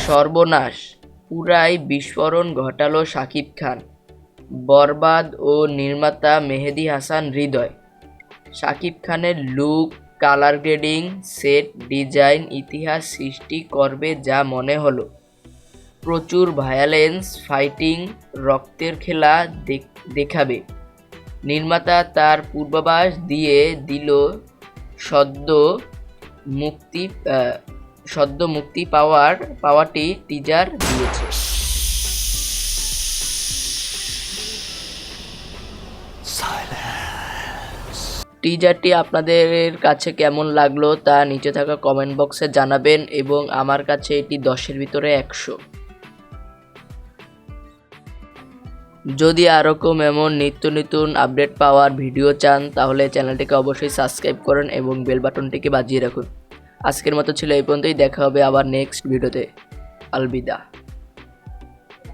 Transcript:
সর্বনাশ, পুরাই বিস্ফোরণ ঘটালো শাকিব খান। বরবাদ ও নির্মাতা মেহেদী হাসান হৃদয়। শাকিব খানের look, colour grading, set design ইতিহাস সৃষ্টি করবে যা মনে হলো। প্রচুর ভায়োলেন্স, ফাইটিং, রক্তের খেলা দেখাবে। নির্মাতা তার পূর্বাভাস দিয়ে দিল সদ্য মুক্তি পাওয়াটি টিজার দিয়েছে। টিজারটি আপনাদের কাছে কেমন লাগলো তা নিচে থাকা কমেন্ট বক্সে জানাবেন এবং আমার কাছে এটি 10-এর ভিতরে 100। যদি এরকম এমন নিত্য নতুন আপডেট পাওয়ার ভিডিও চান তাহলে চ্যানেলটিকে অবশ্যই সাবস্ক্রাইব করুন এবং বেল বাটনটিকে বাজিয়ে রাখুন। আজকের মতো ছিল এই পর্যন্তই, দেখা হবে আবার নেক্সট ভিডিওতে। আলবিদা।